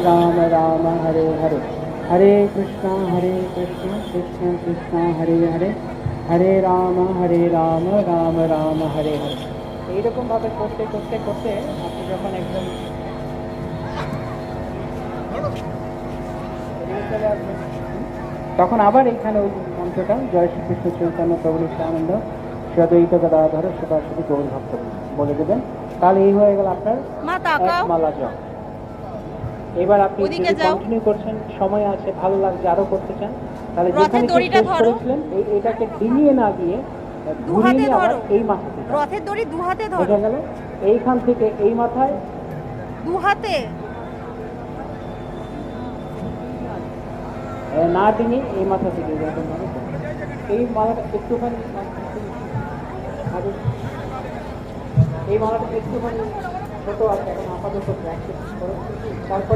राम राम हरे हरे हरे कृष्णा कृष्ण कृष्णा हरे हरे हरे राम राम राम हरे हरे। এইরকম ভাবে করতে করতে করতে আপনি যখন একদম চলে আসবেন তখন আবার এখানে ওই মন্ত্রটা জয় শ্রীকৃষ্ণ চৈতন্য প্রভু নিত্যানন্দ শ্রী অদ্বৈত গদাধর শিবাসাদি গৌর ভক্ত বলে দেবেন। তাহলে এই হয়ে গেল আপনার এক মালা জপ। এবার আপনি যদি কন্টিনিউ করছেন, সময় আছে, ভালো লাগছে, আরো করতে চান, তাহলে যেখানে শেষ করেছিলেন এটাকে ডিঙিয়ে না গিয়ে ঘুরিয়ে নিয়ে আবার এই মাথা থেকে রথের দড়ি দু হাতে ধরো। বোঝা গেল? এইখান থেকে এই মাথায় দু হাতে না ডিঙিয়ে এই মাথা থেকে এরকম ভাবে এই মালাটা একটুখানি এই মালাটা একটুখানি ছোট আছে, এখন আপাতত প্র্যাকটিস করো। তারপরে